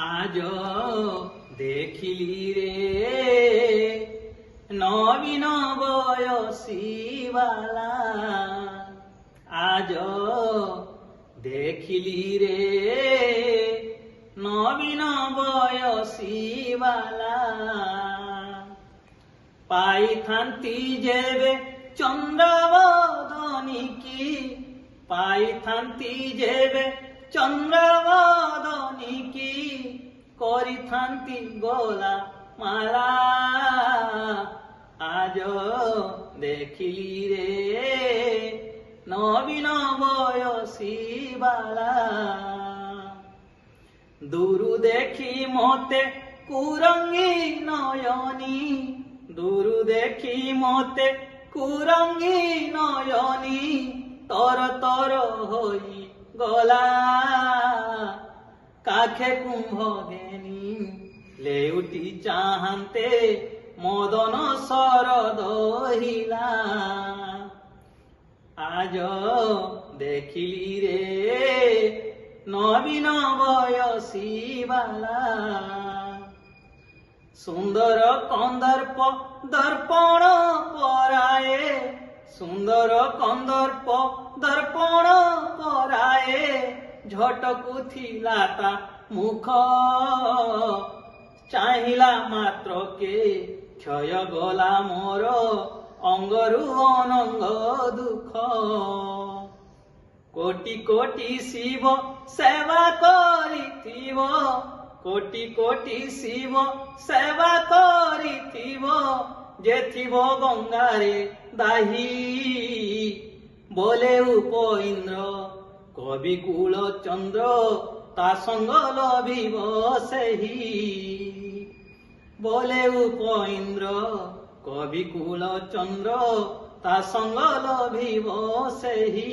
আজ দেখিলি রে নবীন বয়সীবালা, আজ দেখিলি রে নবীন বয়সীবালা। পাইথান্তি যেবে চন্দ্রবদনীকি, পাইথান্তি যেবে চন্দ্রবদনীকি, করিথান্তি গোলা মালা। আজ দেখিলি রে নবীন বয়সীবালা। দূরু দেখি মতে কুরঙ্গী নয়নী, দূরু দেখি মতে কুরঙ্গী নয়নী, তর তর হই গলা। কাখে কুম্ভ গেনি লেউটি চাহান্তে মদন শরদ হিলা। আজ দেখিলি রে নবীন বয়সীবালা। সুন্দর কন্দর্প দর্পণ পরায়ে, সুন্দর কন্দর্প দর্পণ পরায়ে, ঝটকু থিলা তা মুখ। চাহিলা মাত্রকে ক্ষয় গলা মোর, অঙ্গরু অনঙ্গ দুঃখ। কোটি কোটি শিব সেবা করিথিব, কোটি কোটি শিব সেবা করিথিব, যে থিব গঙ্গারে দাহি। বলে উপ ইন্দ্র কবি কুল চন্দ্র, তা সঙ্গ লভিব সেহি। বলে উপ ইন্দ্র কবি কুল চন্দ্র, তা সঙ্গ লভিব সেহি।